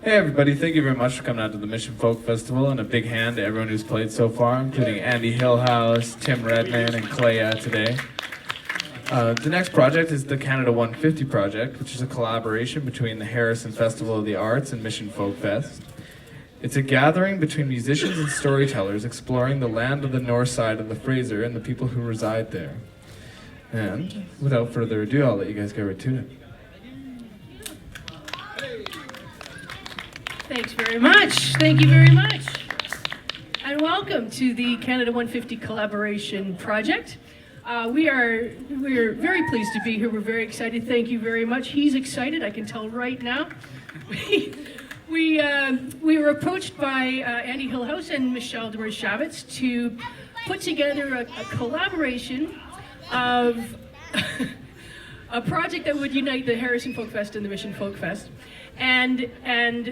Hey everybody, thank you very much for coming out to the Mission Folk Festival, and a big hand to everyone who's played so far, including Andy Hillhouse, Tim Redman, and Clea today. The next project is the Canada 150 project, which is a collaboration between the Harrison Festival of the Arts and Mission Folk Fest. It's a gathering between musicians and storytellers exploring the land of the north side of the Fraser and the people who reside there. And without further ado, I'll let you guys get right to it. Thanks very much. Thank you very much. And welcome to the Canada 150 Collaboration Project. We're very pleased to be here. We're very excited. Thank you very much. He's excited, I can tell right now. We were approached by Andy Hillhouse and Michelle Demarchavitz to put together a collaboration of a project that would unite the Harrison Folk Fest and the Mission Folk Fest. And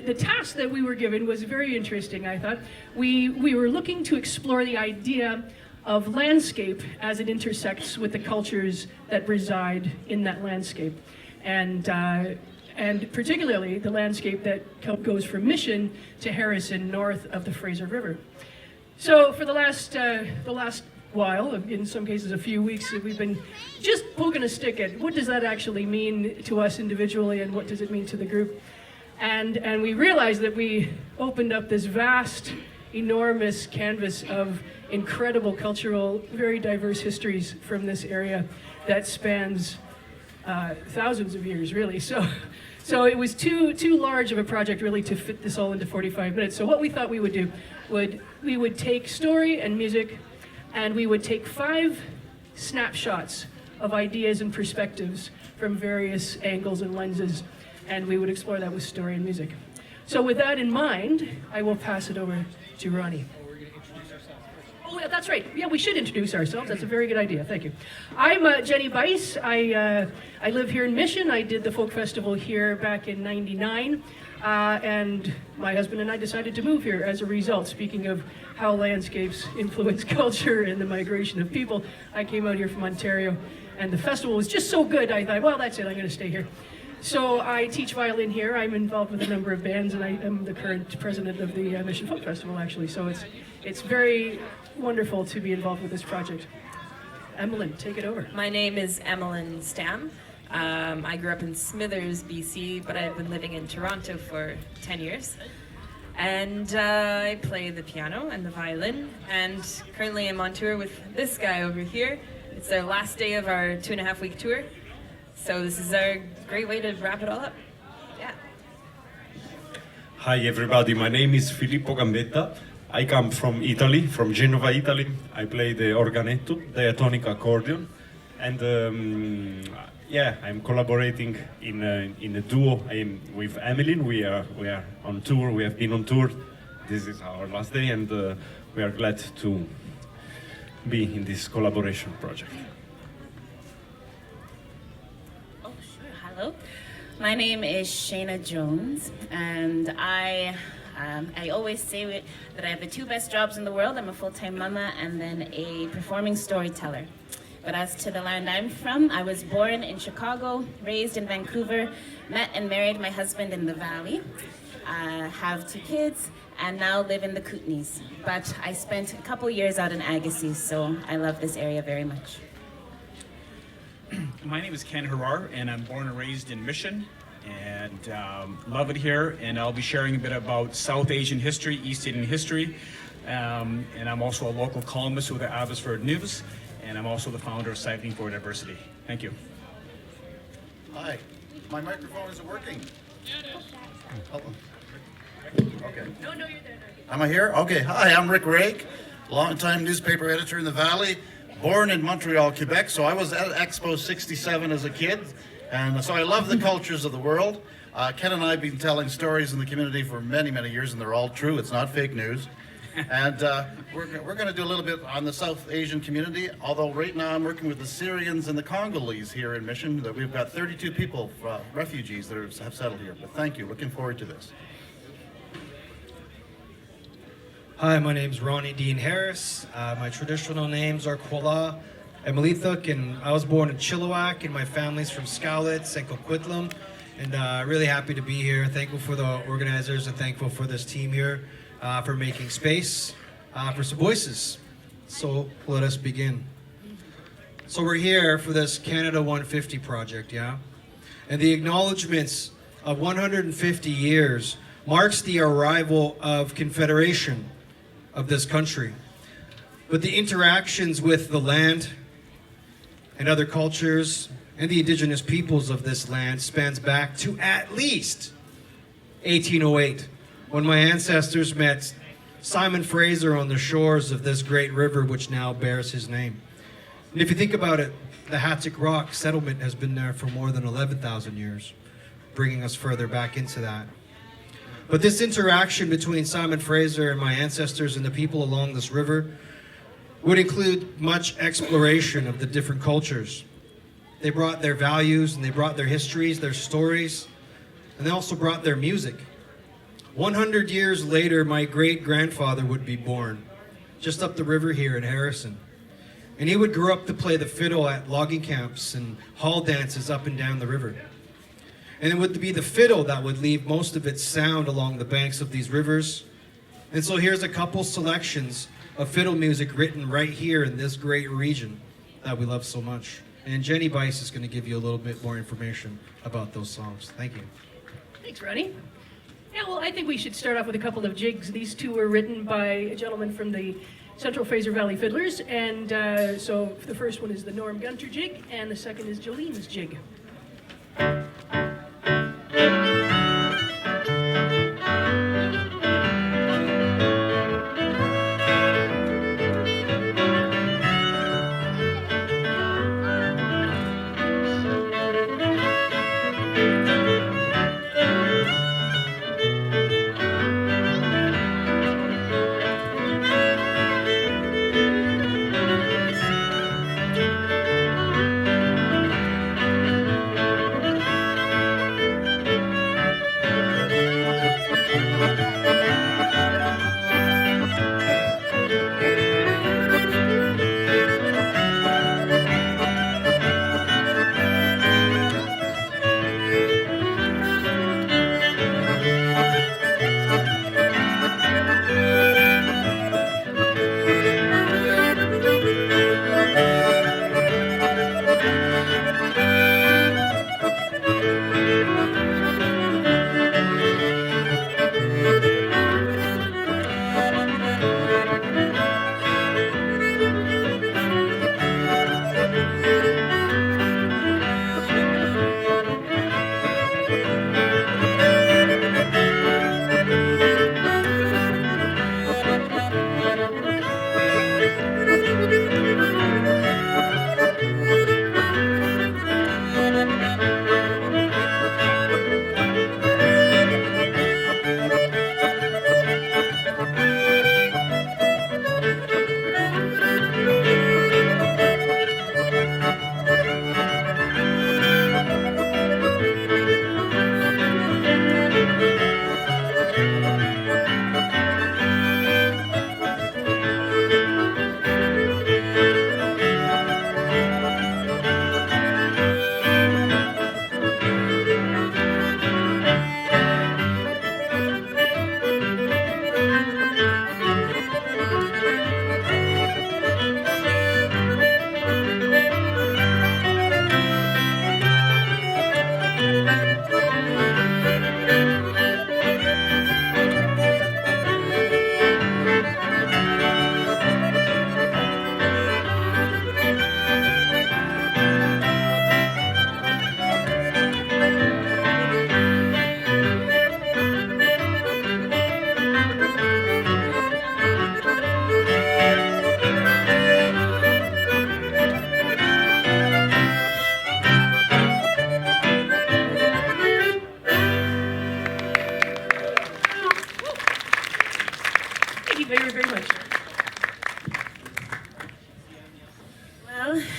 the task that we were given was very interesting, I thought. We were looking to explore the idea of landscape as it intersects with the cultures that reside in that landscape. And particularly the landscape that goes from Mission to Harrison, north of the Fraser River. So for the last while, in some cases a few weeks, we've been just poking a stick at what does that actually mean to us individually and what does it mean to the group. And we realized that we opened up this vast, enormous canvas of incredible cultural, very diverse histories from this area that spans thousands of years, really. So it was too large of a project really to fit this all into 45 minutes. So what we thought we would do, we would take story and music, and we would take 5 snapshots of ideas and perspectives from various angles and lenses, and we would explore that with story and music. So with that in mind, I will pass it over to Ronnie. Oh, yeah, that's right. Yeah, we should introduce ourselves. That's a very good idea. Thank you. I'm Jenny Bice. I live here in Mission. I did the folk festival here back in '99, and my husband and I decided to move here as a result. Speaking of how landscapes influence culture and the migration of people, I came out here from Ontario, and the festival was just so good. I thought, well, that's it. I'm going to stay here. So I teach violin here. I'm involved with a number of bands, and I am the current president of the Mission Folk Festival, actually. So it's very wonderful to be involved with this project. Emmeline, take it over. My name is Emmeline Stam. I grew up in Smithers, BC, but I've been living in Toronto for 10 years. And I play the piano and the violin, and currently I'm on tour with this guy over here. It's our last day of our 2.5-week tour. So this is our great way to wrap it all up. Yeah. Hi everybody, my name is Filippo Gambetta. I come from Italy, from Genova, Italy. I play the organetto, diatonic accordion, and yeah, I'm collaborating in a duo with Emmeline. We are on tour. We have been on tour. This is our last day, and we are glad to be in this collaboration project. Oh, sure. Hello. My name is Shayna Jones, and I always say that I have the 2 best jobs in the world. I'm a full-time mama and then a performing storyteller. But as to the land I'm from, I was born in Chicago, raised in Vancouver, met and married my husband in the Valley, have 2 kids, and now live in the Kootenays. But I spent a couple years out in Agassiz, so I love this area very much. My name is Ken Harar, and I'm born and raised in Mission, and love it here. And I'll be sharing a bit about South Asian history, East Indian history, and I'm also a local columnist with the Abbotsford News, and I'm also the founder of Cycling for Diversity. Thank you. Hi, my microphone isn't working. Oh. Okay. No, you're there. Am I here? Okay. Hi, I'm Rick Rake, longtime newspaper editor in the Valley, born in Montreal, Quebec. So I was at Expo 67 as a kid, and so I love the cultures of the world. Ken and I have been telling stories in the community for many, many years, and they're all true. It's not fake news. And we're going to do a little bit on the South Asian community, although right now I'm working with the Syrians and the Congolese here in Mission. That we've got 32 people, refugees that have settled here. But thank you. Looking forward to this. Hi, my name's Ronnie Dean Harris. My traditional names are Kuala and Malithuk, and I was born in Chilliwack, and my family's from Skowlitz and Coquitlam. And really happy to be here. Thankful for the organizers and thankful for this team here for making space for some voices. So let us begin. So we're here for this Canada 150 project, yeah? And the acknowledgements of 150 years marks the arrival of Confederation of this country. But the interactions with the land and other cultures and the indigenous peoples of this land spans back to at least 1808, when my ancestors met Simon Fraser on the shores of this great river which now bears his name. And if you think about it, the Hatchick Rock settlement has been there for more than 11,000 years, bringing us further back into that. But this interaction between Simon Fraser and my ancestors and the people along this river would include much exploration of the different cultures. They brought their values and they brought their histories, their stories, and they also brought their music. 100 years later, my great-grandfather would be born just up the river here in Harrison. And he would grow up to play the fiddle at logging camps and hall dances up and down the river. And it would be the fiddle that would leave most of its sound along the banks of these rivers. And so here's a couple selections of fiddle music written right here in this great region that we love so much. And Jenny Bice is going to give you a little bit more information about those songs. Thank you. Thanks, Ronnie. Yeah, well, I think we should start off with a couple of jigs. These two were written by a gentleman from the Central Fraser Valley Fiddlers, and so the first one is the Norm Gunter jig, and the second is Jolene's jig.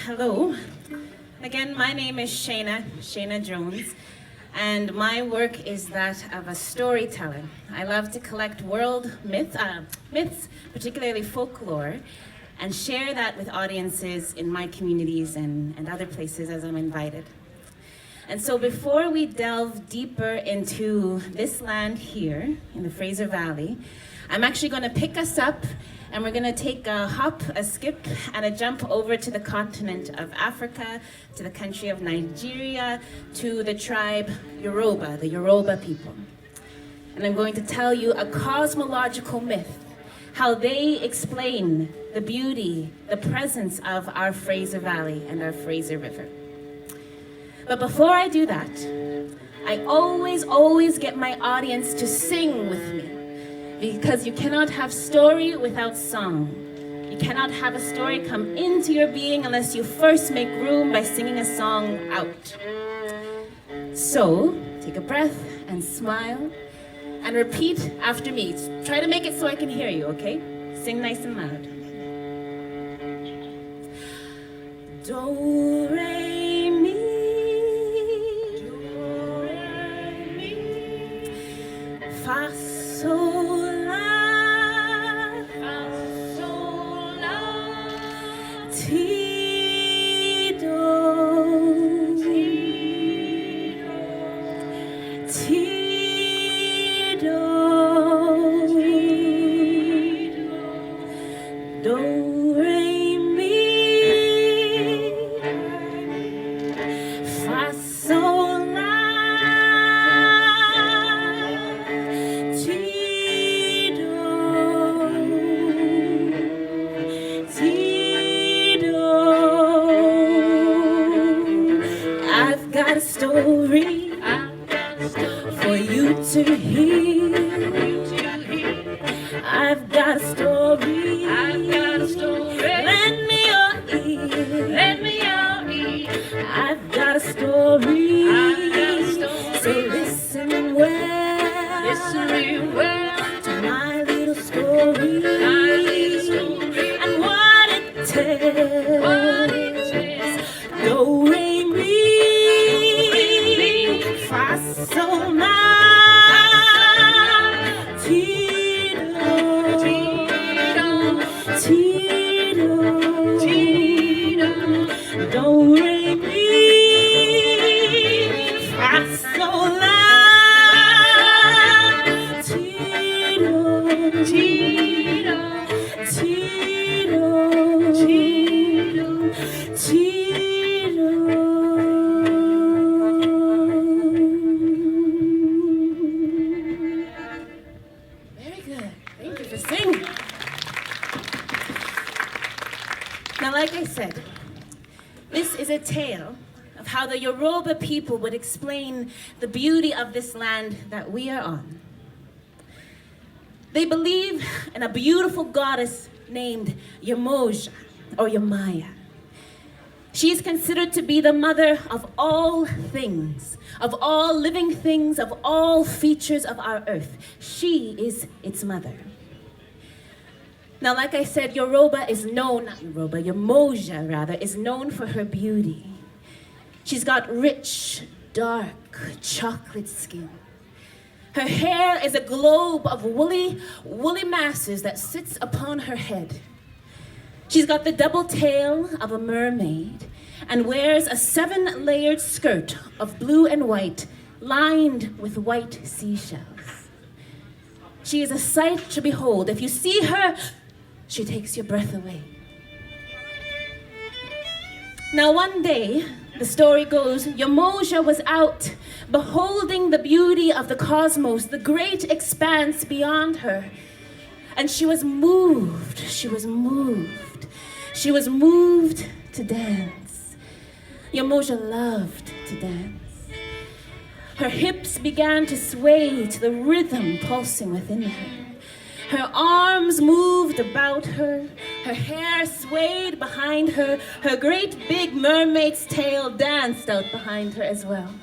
Hello. Again, my name is Shayna Jones, and my work is that of a storyteller. I love to collect world myths, particularly folklore, and share that with audiences in my communities and other places as I'm invited. And so before we delve deeper into this land here in the Fraser Valley, I'm actually going to pick us up and we're going to take a hop, a skip, and a jump over to the continent of Africa, to the country of Nigeria, to the tribe Yoruba, the Yoruba people. And I'm going to tell you a cosmological myth, how they explain the beauty, the presence of our Fraser Valley and our Fraser River. But before I do that, I always get my audience to sing with me, because you cannot have story without song. You cannot have a story come into your being unless you first make room by singing a song out. So, take a breath and smile and repeat after me. Try to make it so I can hear you, okay? Sing nice and loud. Do, re, mi. Fa, sol, la. Ti, do. Ti, do. Do, re, mi. Fa, sol, la. Ti, do. Ti, do. I've got a story for you to hear. I've got a story. Lend me your ear. I've got a story. So listen well. To my little story. And what it tells. Do, re, mi. Fa, sol, la. Ti, do. Ti, do. Do, re, mi. Fa, sol, la. Ti, do. Ti, do. Very good. Thank you for singing. Now, like I said, this is a tale of how the Yoruba people would explain the beauty of this land that we are on. They believe in a beautiful goddess named Yamoja or Yamaya. She is considered to be the mother of all things, of all living things, of all features of our earth. She is its mother. Now, like I said, Yamoja rather, is known for her beauty. She's got rich, dark, chocolate skin. Her hair is a globe of woolly masses that sits upon her head. She's got the double tail of a mermaid and wears a 7-layered skirt of blue and white lined with white seashells. She is a sight to behold. If you see her, she takes your breath away. Now one day, the story goes, Yamoja was out beholding the beauty of the cosmos, the great expanse beyond her. And she was moved to dance. Yamoja loved to dance. Her hips began to sway to the rhythm pulsing within her. Her arms moved about her. Her hair swayed behind her. Her great big mermaid's tail danced out behind her as well.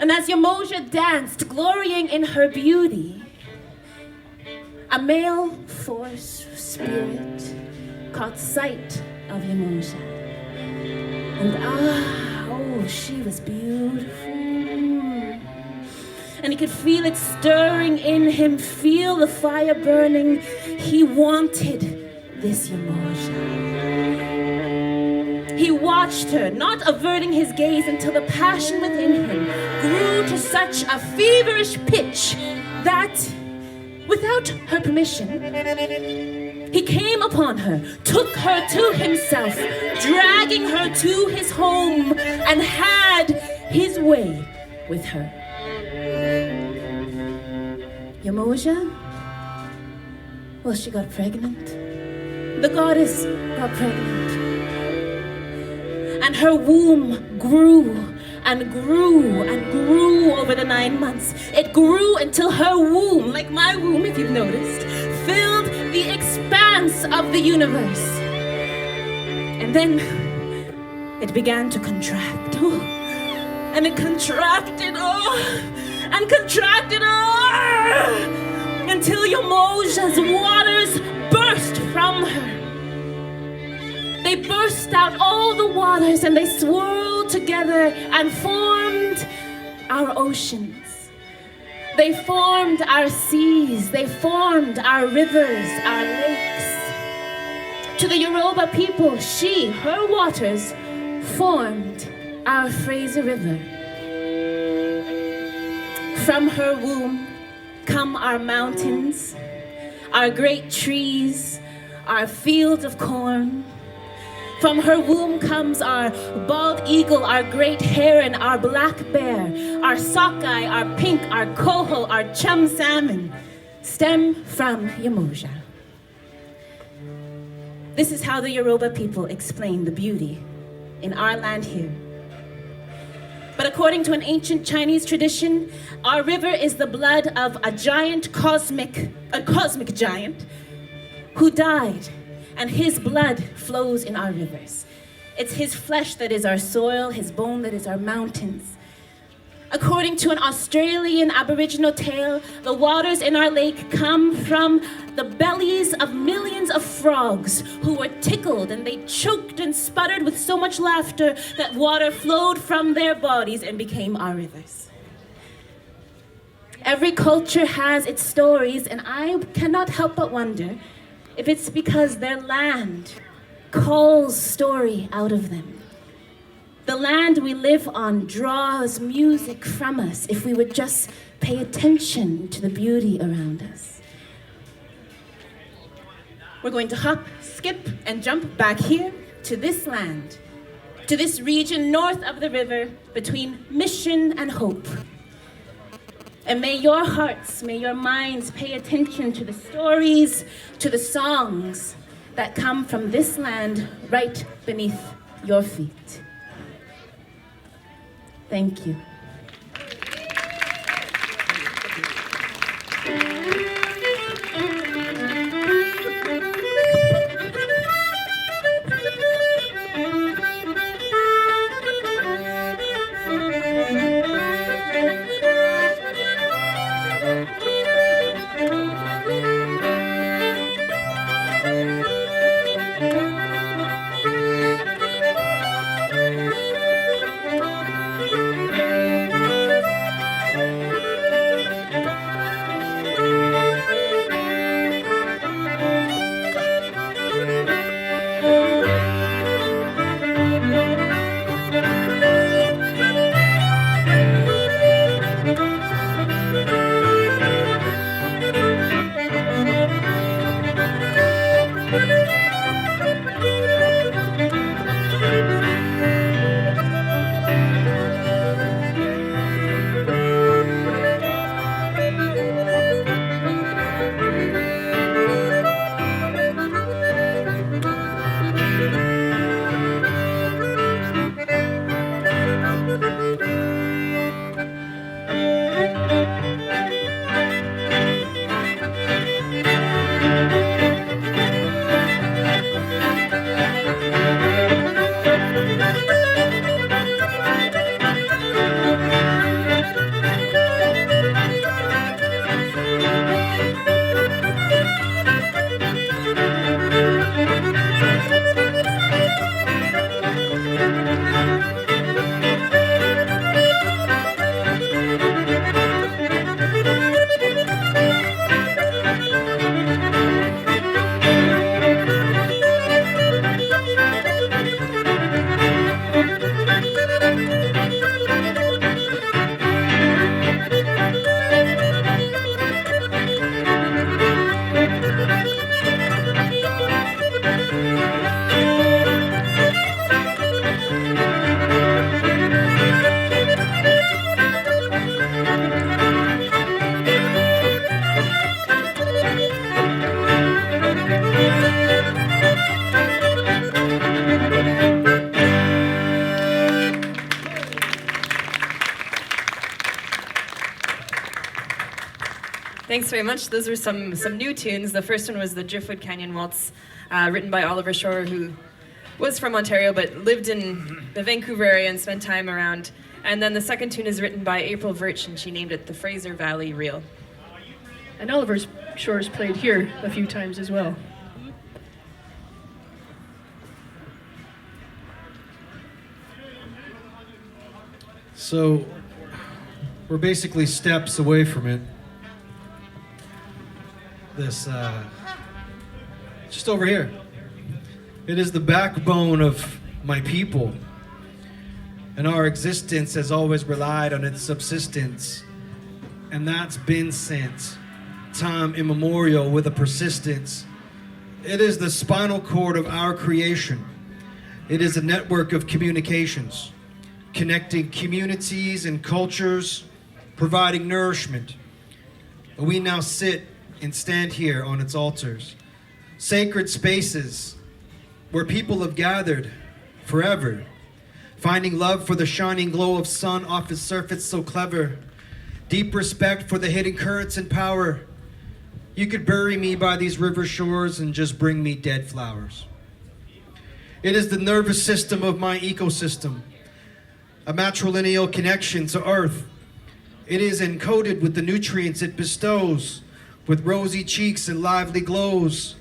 And as Yamoja danced, glorying in her beauty, a male force spirit caught sight of Yamoja. And she was beautiful. And he could feel it stirring in him, feel the fire burning. He wanted this Yamoja. He watched her, not averting his gaze, until the passion within him grew to such a feverish pitch that, without her permission, he came upon her, took her to himself, dragging her to his home, and had his way with her. Yamoja? Well, she got pregnant. The goddess got pregnant. And her womb grew and grew and grew over the 9 months. It grew until her womb, like my womb if you've noticed, filled the expanse of the universe. And then it began to contract. Oh, and it contracted, and contracted, until Yamoja's waters burst from her. They burst out all the waters and they swirled together and formed our oceans. They formed our seas. They formed our rivers, our lakes. To the Yoruba people, her waters, formed our Fraser River. From her womb come our mountains, our great trees, our fields of corn. From her womb comes our bald eagle, our great heron, our black bear, our sockeye, our pink, our coho, our chum salmon, stem from Yamoja. This is how the Yoruba people explain the beauty in our land here. But according to an ancient Chinese tradition, our river is the blood of a cosmic giant who died, and his blood flows in our rivers. It's his flesh that is our soil, his bone that is our mountains. According to an Australian Aboriginal tale, the waters in our lake come from the bellies of millions of frogs who were tickled and they choked and sputtered with so much laughter that water flowed from their bodies and became our rivers. Every culture has its stories, and I cannot help but wonder if it's because their land calls story out of them. The land we live on draws music from us if we would just pay attention to the beauty around us. We're going to hop, skip, and jump back here to this land, to this region north of the river between Mission and Hope. And may your hearts, may your minds pay attention to the stories, to the songs that come from this land right beneath your feet. Thank you. Thanks very much. Those were some new tunes. The first one was the Driftwood Canyon Waltz, written by Oliver Shore, who was from Ontario but lived in the Vancouver area and spent time around. And then the second tune is written by April Virch, and she named it the Fraser Valley Reel. And Oliver Shore's played here a few times as well. So, we're basically steps away from it. This, just over here. It is the backbone of my people. And our existence has always relied on its subsistence. And that's been since time immemorial with a persistence. It is the spinal cord of our creation. It is a network of communications, connecting communities and cultures, providing nourishment. And we now sit and stand here on its altars, sacred spaces where people have gathered forever, finding love for the shining glow of sun off its surface so clever, deep respect for the hidden currents and power. You could bury me by these river shores and just bring me dead flowers. It is the nervous system of my ecosystem, a matrilineal connection to earth. It is encoded with the nutrients it bestows, with rosy cheeks and lively glows.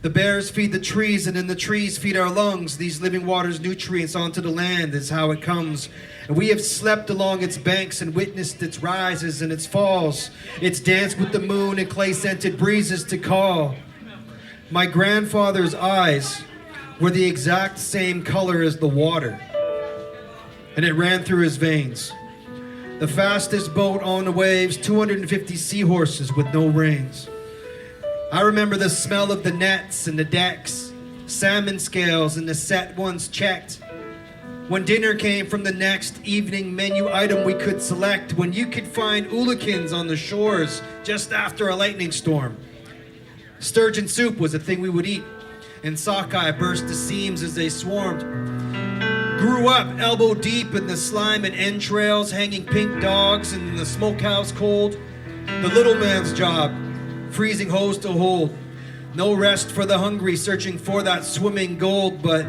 The bears feed the trees, and then the trees feed our lungs. These living waters' nutrients onto the land is how it comes. And we have slept along its banks and witnessed its rises and its falls. It's danced with the moon and clay-scented breezes to call. My grandfather's eyes were the exact same color as the water, and it ran through his veins. The fastest boat on the waves, 250 seahorses with no reins. I remember the smell of the nets and the decks, salmon scales and the set ones checked. When dinner came from the next evening menu item we could select, when you could find oolakins on the shores just after a lightning storm. Sturgeon soup was a thing we would eat, and sockeye burst the seams as they swarmed. Grew up elbow deep in the slime and entrails, hanging pink dogs in the smokehouse cold. The little man's job, freezing hose to hold. No rest for the hungry, searching for that swimming gold, but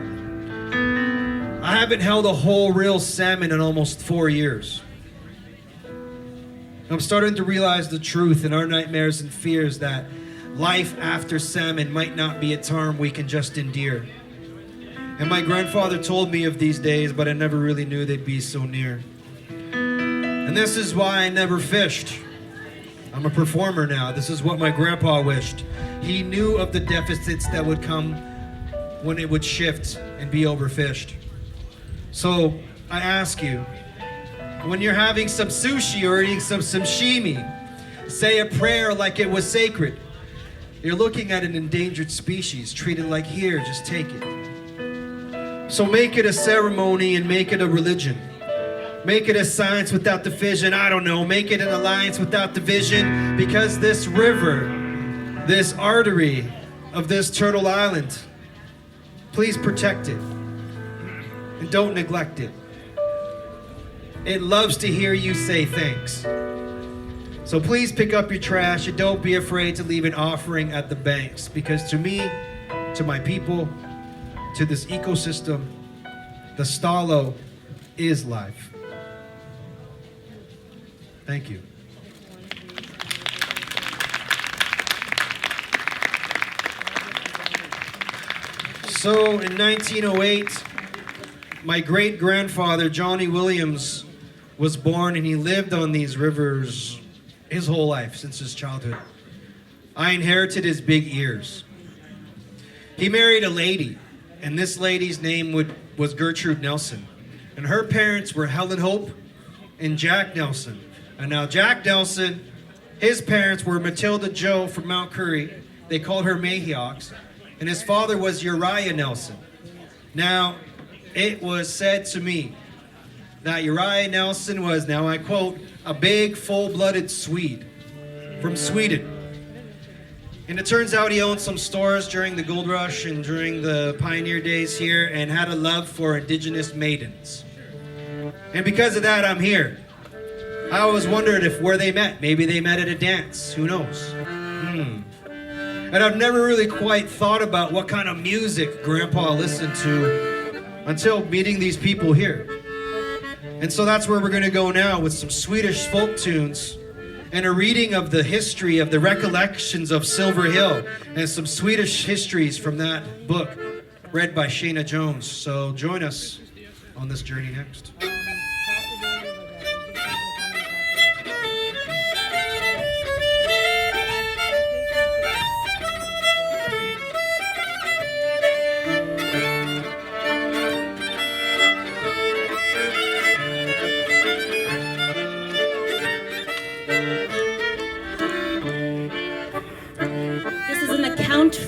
I haven't held a whole real salmon in almost 4 years. I'm starting to realize the truth in our nightmares and fears that life after salmon might not be a term we can just endear. And my grandfather told me of these days, but I never really knew they'd be so near. And this is why I never fished. I'm a performer now. This is what my grandpa wished. He knew of the deficits that would come when it would shift and be overfished. So I ask you, when you're having some sushi or eating some sashimi, say a prayer like it was sacred. You're looking at an endangered species, treated like, here, just take it. So make it a ceremony and make it a religion. Make it a science without the fission. I don't know. Make it an alliance without division. Because this river, this artery of this turtle island, please protect it. And don't neglect it. It loves to hear you say thanks. So please pick up your trash and don't be afraid to leave an offering at the banks. Because to me, to my people, to this ecosystem, the Stalo is life. Thank you. So in 1908, my great-grandfather, Johnny Williams, was born, and he lived on these rivers his whole life, since his childhood. I inherited his big ears. He married a lady, and this lady's name was Gertrude Nelson. And her parents were Helen Hope and Jack Nelson. And now Jack Nelson, his parents were Matilda Joe from Mount Currie. They called her Mayhawks. And his father was Uriah Nelson. Now, it was said to me that Uriah Nelson was, now I quote, a big, full-blooded Swede from Sweden. And it turns out he owned some stores during the gold rush and during the pioneer days here and had a love for indigenous maidens. And because of that, I'm here. I always wondered if where they met. Maybe they met at a dance. Who knows? And I've never really quite thought about what kind of music Grandpa listened to until meeting these people here. And so that's where we're going to go now with some Swedish folk tunes and a reading of the history of the recollections of Silver Hill and some Swedish histories from that book read by Shana Jones. So join us on this journey next.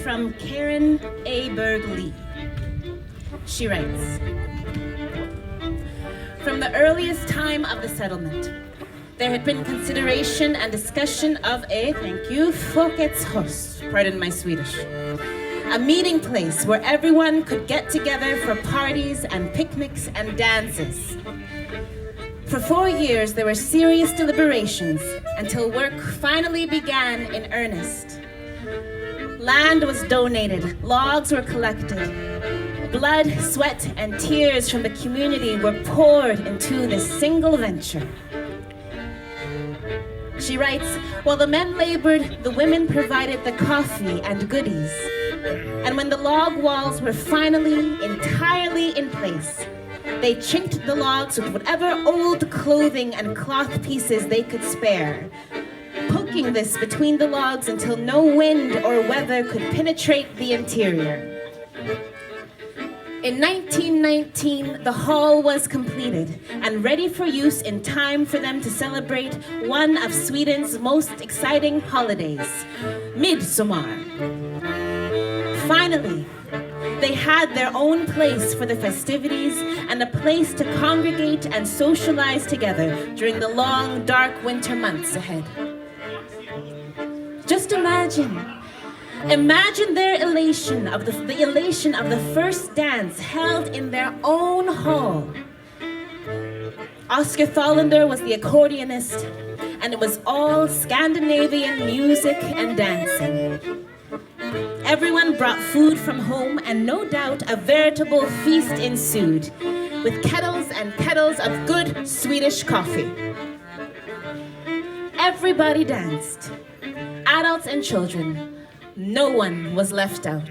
From Karen A. Berg Lee. She writes, from the earliest time of the settlement, there had been consideration and discussion of a, thank you, Folkets Hus, pardon my Swedish, a meeting place where everyone could get together for parties and picnics and dances. For 4 years, there were serious deliberations until work finally began in earnest. Land was donated, logs were collected. Blood, sweat, and tears from the community were poured into this single venture. She writes, while the men labored, the women provided the coffee and goodies. And when the log walls were finally entirely in place, they chinked the logs with whatever old clothing and cloth pieces they could spare, poking this between the logs until no wind or weather could penetrate the interior. In 1919, the hall was completed and ready for use in time for them to celebrate one of Sweden's most exciting holidays, Midsommar. Finally, they had their own place for the festivities and a place to congregate and socialize together during the long, dark winter months ahead. Just imagine their elation of the elation of the first dance held in their own hall. Oscar Thallander was the accordionist, and it was all Scandinavian music and dancing. Everyone brought food from home, and no doubt a veritable feast ensued, with kettles and kettles of good Swedish coffee. Everybody danced. Adults and children, no one was left out.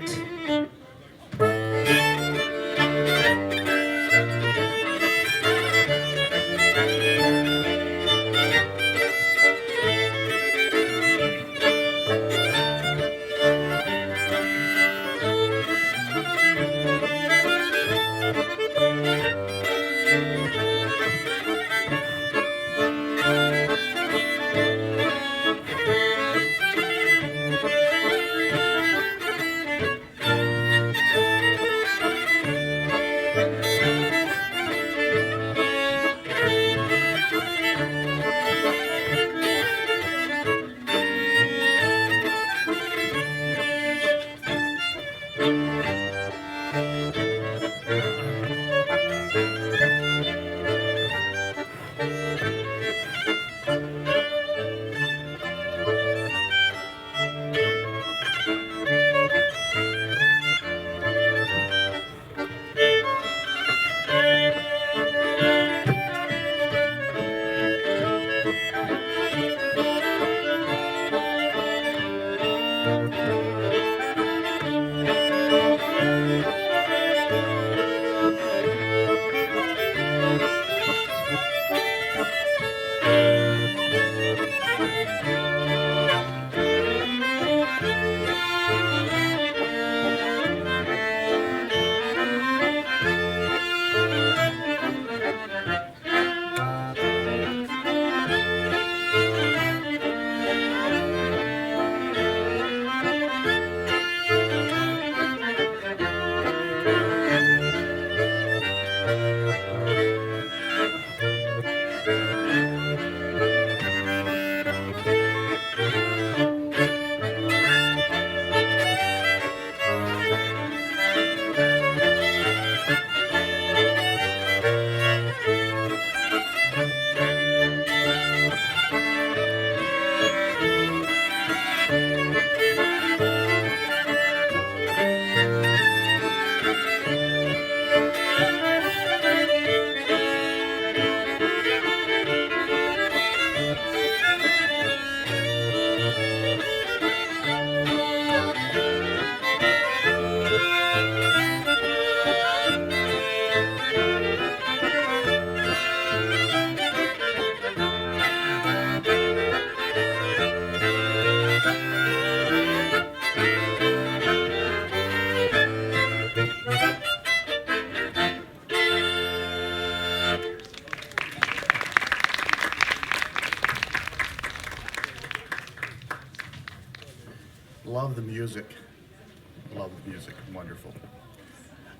love music. Wonderful.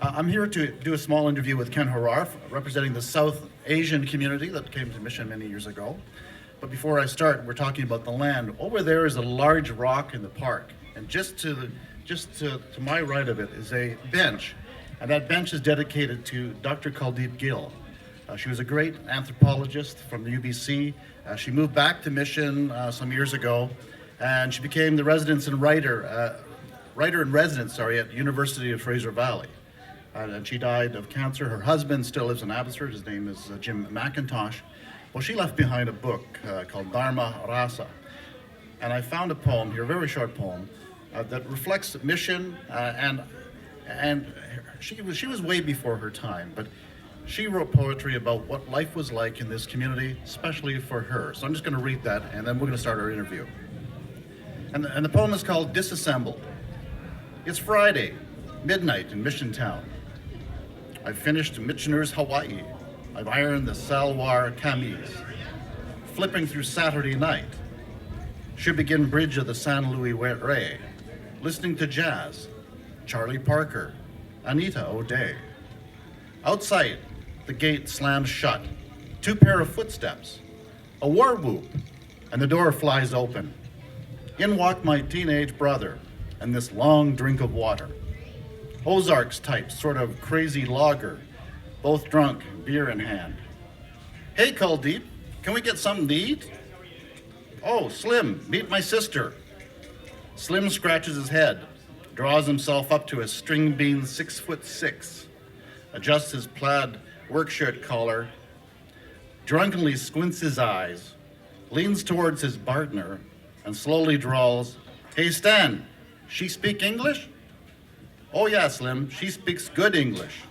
I'm here to do a small interview with Ken Harar, representing the South Asian community that came to Mission many years ago. But before I start, we're talking about the land. Over there is a large rock in the park, and just to my right of it is a bench, and that bench is dedicated to Dr. Kuldeep Gill. She was a great anthropologist from the UBC. She moved back to Mission some years ago, and she became the writer in residence, at University of Fraser Valley. And she died of cancer. Her husband still lives in Abbotsford. His name is Jim McIntosh. Well, she left behind a book called Dharma Rasa. And I found a poem here, a very short poem, that reflects Mission, and she was way before her time, but she wrote poetry about what life was like in this community, especially for her. So I'm just going to read that, and then we're going to start our interview. And the poem is called Disassembled. It's Friday, midnight in Mission Town. I've finished Michener's Hawaii. I've ironed the Salwar Camise. Flipping through Saturday night. Should begin Bridge of the San Luis Rey. Listening to jazz. Charlie Parker. Anita O'Day. Outside, the gate slams shut. 2 pair of footsteps. A war whoop. And the door flies open. In walk my teenage brother and this long drink of water. Ozarks type, sort of crazy lager, both drunk, beer in hand. Hey, Kuldeep, can we get something to eat? Oh, Slim, meet my sister. Slim scratches his head, draws himself up to a string bean 6'6", adjusts his plaid work shirt collar, drunkenly squints his eyes, leans towards his partner, and slowly drawls, "Hey, Stan, she speak English?" "Oh yeah, Slim, she speaks good English."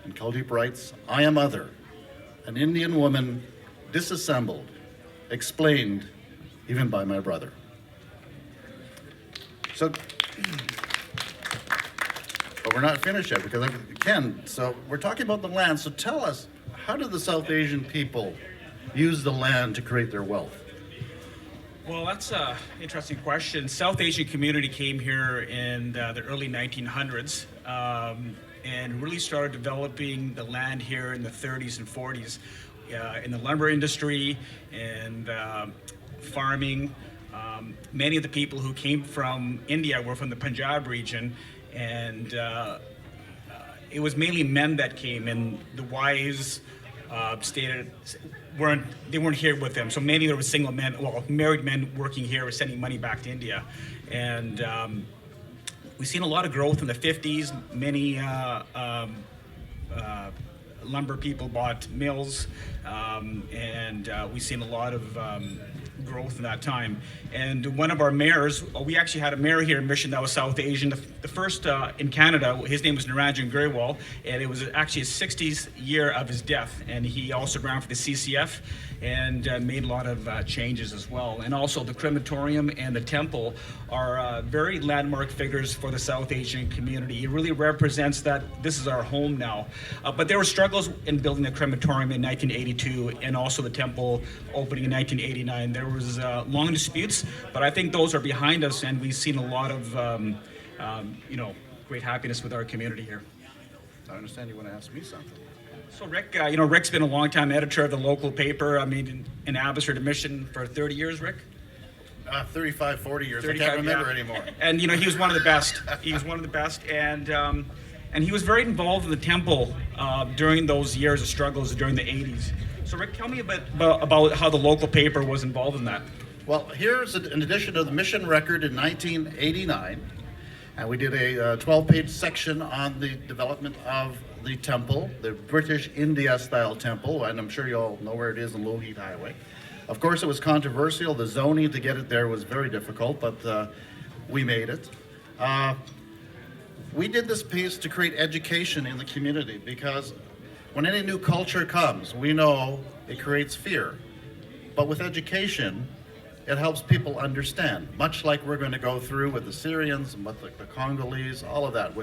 And Kuldeep writes, "I am other, an Indian woman disassembled, explained even by my brother." So, but we're not finished yet because Ken, so we're talking about the land. So tell us, how did the South Asian people use the land to create their wealth? Well, that's an interesting question. South Asian community came here in the early 1900s and really started developing the land here in the 30s and 40s in the lumber industry and farming. Many of the people who came from India were from the Punjab region, and it was mainly men that came, and the wives weren't here with them. So many there were single men, married men working here, were sending money back to India, and we've seen a lot of growth in the 50s. Many lumber people bought mills, and we've seen a lot of growth in that time. And one of our mayors, we actually had a mayor here in Mission that was South Asian, the first in Canada. His name was Niranjan Grewal, and it was actually his 60th year of his death. And he also ran for the CCF and made a lot of changes as well. And also the crematorium and the temple are very landmark figures for the South Asian community. It really represents that this is our home now. But there were struggles in building the crematorium in 1982 and also the temple opening in 1989. There was long disputes, but I think those are behind us, and we've seen a lot of great happiness with our community here. I understand you want to ask me something. So Rick, Rick's been a long-time editor of the local paper. I mean, in Abbotsford Mission for 30 years, Rick? 35, 40 years. 35, I can't remember yeah. anymore. And he was one of the best. He was one of the best, and he was very involved in the temple during those years of struggles during the 80s. So Rick, tell me a bit about how the local paper was involved in that. Well, here's an edition of the Mission Record in 1989, and we did a 12-page section on the development of the temple, the British India-style temple, and I'm sure you all know where it is on Lougheed Highway. Of course, it was controversial. The zoning to get it there was very difficult, but we made it. We did this piece to create education in the community, because when any new culture comes, we know it creates fear. But with education, it helps people understand, much like we're going to go through with the Syrians and with the Congolese, all of that.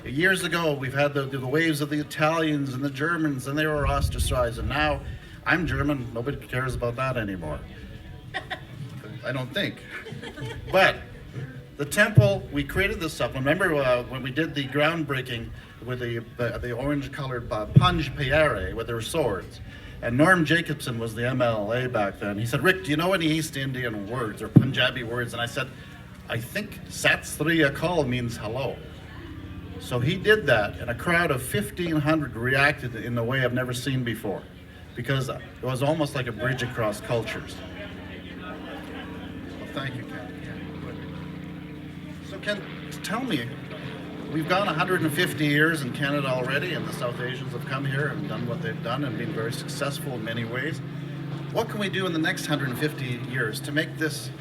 Years ago, we've had the waves of the Italians and the Germans, and they were ostracized, and now I'm German, nobody cares about that anymore. I don't think. But The temple, we created this supplement. Remember when we did the groundbreaking with the orange-colored punj pierre with their swords? And Norm Jacobson was the MLA back then. He said, Rick, do you know any East Indian words or Punjabi words? And I said, I think Sat Sri Akal means hello. So he did that, and a crowd of 1,500 reacted in a way I've never seen before, because it was almost like a bridge across cultures. Well, thank you, Ken. So Ken, tell me, we've gone 150 years in Canada already, and the South Asians have come here and done what they've done and been very successful in many ways. What can we do in the next 150 years to make this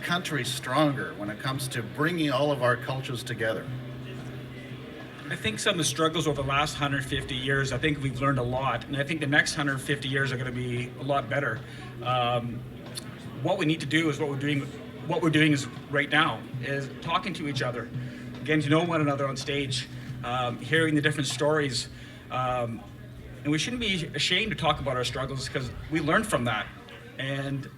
country stronger when it comes to bringing all of our cultures together? I think some of the struggles over the last 150 years, I think we've learned a lot, and I think the next 150 years are going to be a lot better. What we need to do is what we're doing is right now is talking to each other, getting to know one another on stage, hearing the different stories, and we shouldn't be ashamed to talk about our struggles because we learned from that. And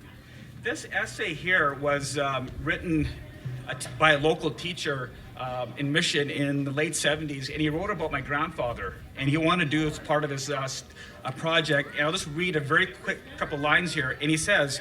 this essay here was written by a local teacher in Mission in the late 70s, and he wrote about my grandfather, and he wanted to do it as part of his a project. And I'll just read a very quick couple lines here, and he says,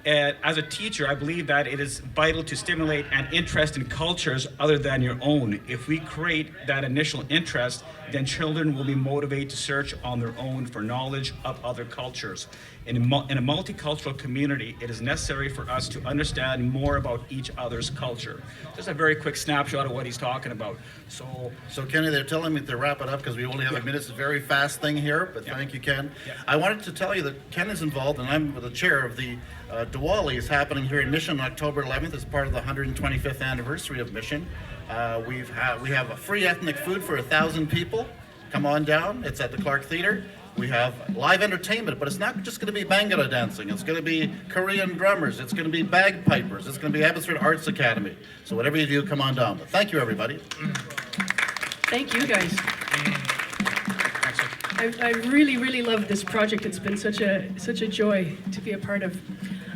as a teacher, I believe that it is vital to stimulate an interest in cultures other than your own. If we create that initial interest, then children will be motivated to search on their own for knowledge of other cultures. In a multicultural community, it is necessary for us to understand more about each other's culture. Just a very quick snapshot of what he's talking about. So Kenny, they're telling me to wrap it up because we only have a minute. It's a very fast thing here, but thank you, Ken. Yeah. I wanted to tell you that Ken is involved, and I'm the chair of the Diwali is happening here in Mission on October 11th as part of the 125th anniversary of Mission. We have a free ethnic food for 1,000 people. Come on down. It's at the Clark Theatre. We have live entertainment, but it's not just going to be Bhangra dancing. It's going to be Korean drummers. It's going to be bagpipers. It's going to be Abbotsford Arts Academy. So whatever you do, come on down. But thank you, everybody. Thank you, guys. I really, really love this project. It's been such a joy to be a part of.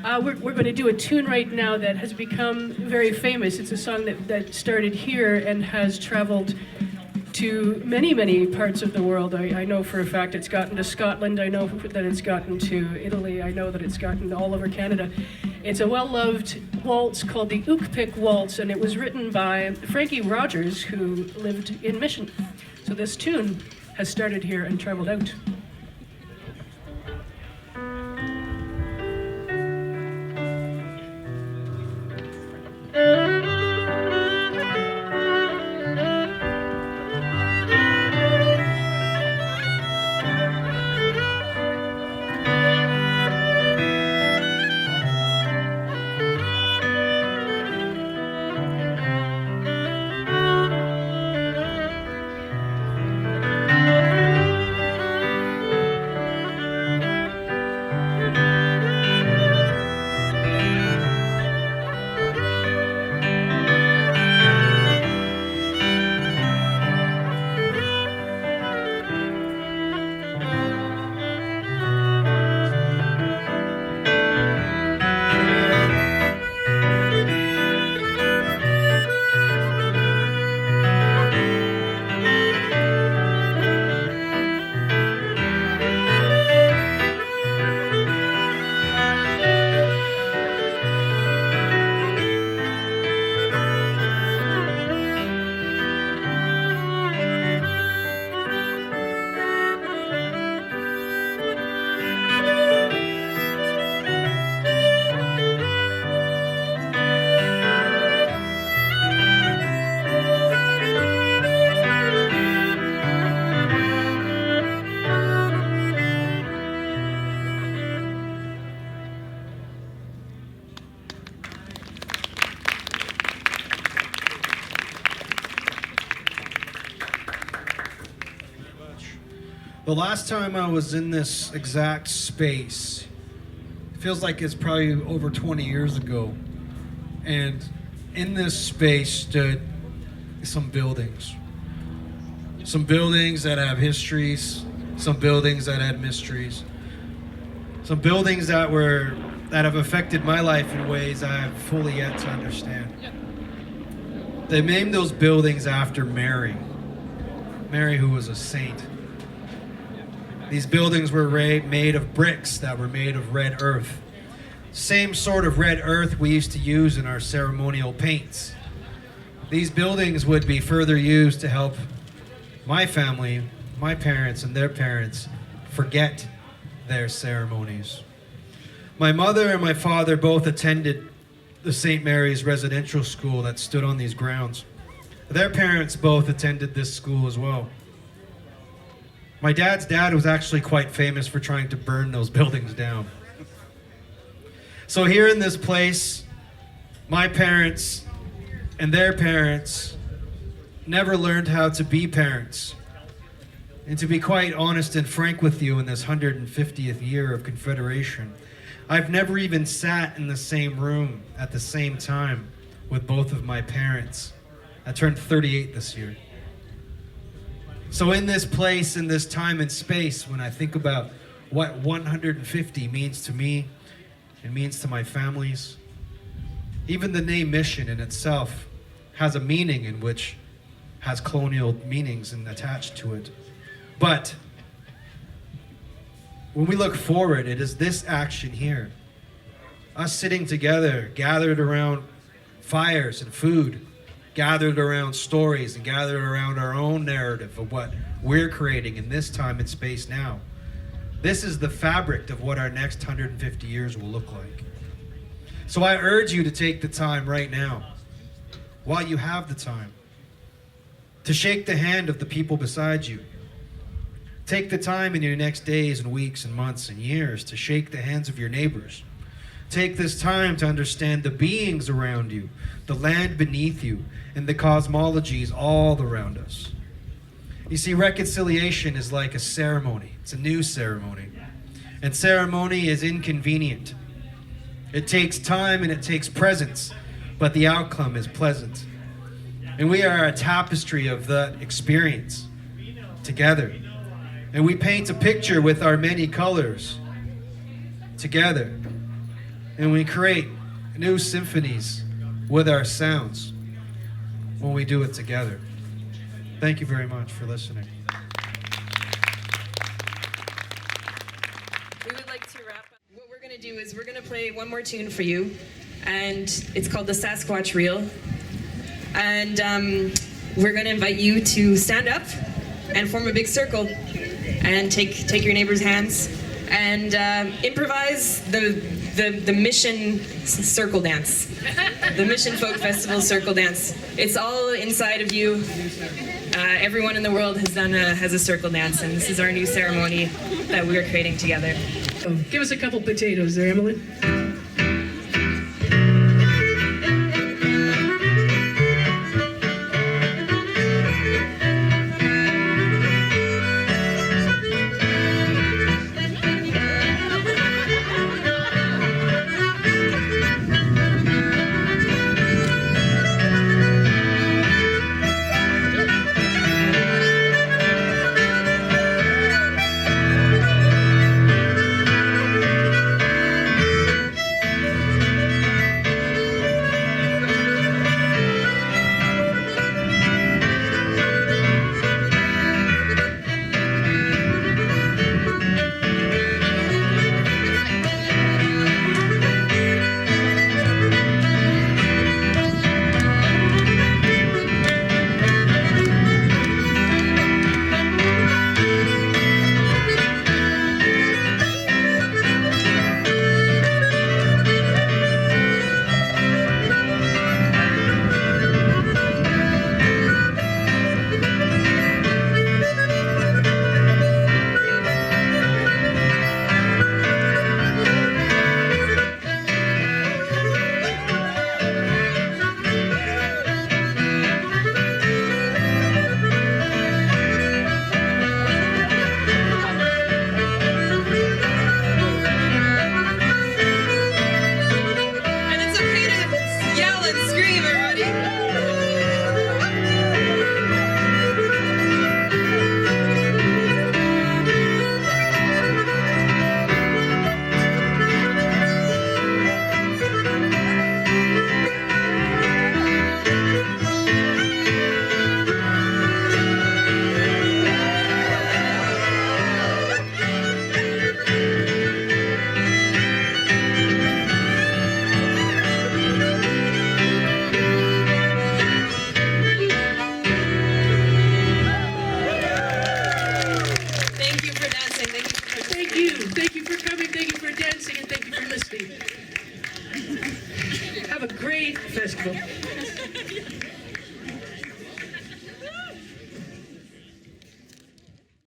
We're going to do a tune right now that has become very famous. It's a song that started here and has traveled to many, many parts of the world. I know for a fact it's gotten to Scotland. I know that it's gotten to Italy. I know that it's gotten all over Canada. It's a well-loved waltz called the Ookpik Waltz, and it was written by Frankie Rogers, who lived in Mission. So this tune has started here and traveled out. The last time I was in this exact space, it feels like it's probably over 20 years ago. And in this space stood some buildings. Some buildings that have histories, some buildings that had mysteries. Some buildings that were that have affected my life in ways I have fully yet to understand. They named those buildings after Mary. Mary, who was a saint. These buildings were made of bricks that were made of red earth. Same sort of red earth we used to use in our ceremonial paints. These buildings would be further used to help my family, my parents, and their parents forget their ceremonies. My mother and my father both attended the St. Mary's residential school that stood on these grounds. Their parents both attended this school as well. My dad's dad was actually quite famous for trying to burn those buildings down. So here in this place, my parents and their parents never learned how to be parents. And to be quite honest and frank with you, in this 150th year of Confederation, I've never even sat in the same room at the same time with both of my parents. I turned 38 this year. So in this place, in this time and space, when I think about what 150 means to me, it means to my families, even the name mission in itself has a meaning in which has colonial meanings and attached to it. But when we look forward, it is this action here. Us sitting together, gathered around fires and food, gathered around stories and gathered around our own narrative of what we're creating in this time and space now. This is the fabric of what our next 150 years will look like. So I urge you to take the time right now, while you have the time, to shake the hand of the people beside you. Take the time in your next days and weeks and months and years to shake the hands of your neighbors. Take this time to understand the beings around you, the land beneath you, and the cosmologies all around us. You see, reconciliation is like a ceremony. It's a new ceremony. And ceremony is inconvenient. It takes time and it takes presence, but the outcome is pleasant. And we are a tapestry of that experience together. And we paint a picture with our many colors together. And we create new symphonies with our sounds when we do it together. Thank you very much for listening. We would like to wrap up. What we're going to do is we're going to play one more tune for you, and it's called the Sasquatch Reel. And we're going to invite you to stand up and form a big circle and take your neighbor's hands and improvise the Mission Circle Dance, the Mission Folk Festival Circle Dance. It's all inside of you. Everyone in the world has a circle dance, and this is our new ceremony that we are creating together. Give us a couple potatoes there, Emily. Thank you. Thank you for coming. Thank you for dancing. And thank you for listening. Have a great festival.